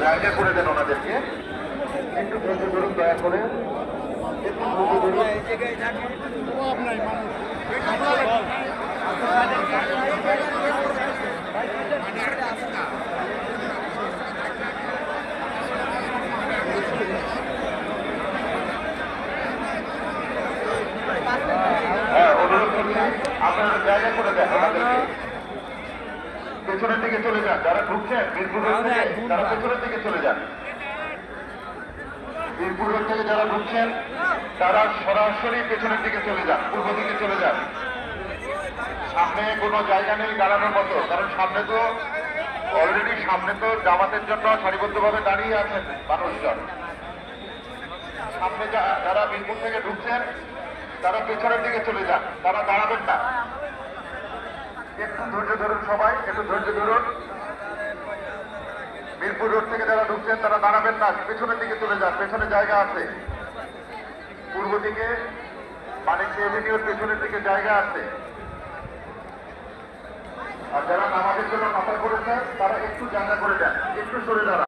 জায়গা করে দেন ওনাদেরকে, একটু ধৈর্য ধরুন দয়া করে, একটু ধৈর্য ধরুন। হ্যাঁ, অনুরোধ করছি আপনারা জায়গা করে দেন ওনাদেরকে। পেছনের দিকে চলে যান, যারা ঢুকছেন মিরপুর রোড থেকে তারা পেছনের দিকে চলে যান। মিরপুর রোড থেকে যারা ঢুকছেন তারা সরাসরি পেছনের দিকে চলে যান, পূর্ব দিকে চলে যান। সামনে কোনো জায়গা নেই দাঁড়ানোর মতো, কারণ সামনে তো অলরেডি জামাতের জন্য সারিবদ্ধভাবে দাঁড়িয়ে আছেন মানুষজন। সামনে যারা মিরপুর থেকে ঢুকছেন তারা পেছনের দিকে চলে যান, তারা দাঁড়াবেন না। একটু ধৈর্য ধরুন সবাই, একটু ধৈর্য ধরুন। মিরপুর রোড থেকে যারা ঢুকছেন তারা দাঁড়াবেন না, পেছনের দিকে চলে যান, পেছনে জায়গা আছে। পূর্ব দিকে মানিক এভিনিউর পেছনের দিকে জায়গা আছে। আর যারা নামাজের জন্য মাথা করেছেন তারা একটু জায়গা করে দেন, একটু সরে দাঁড়ান।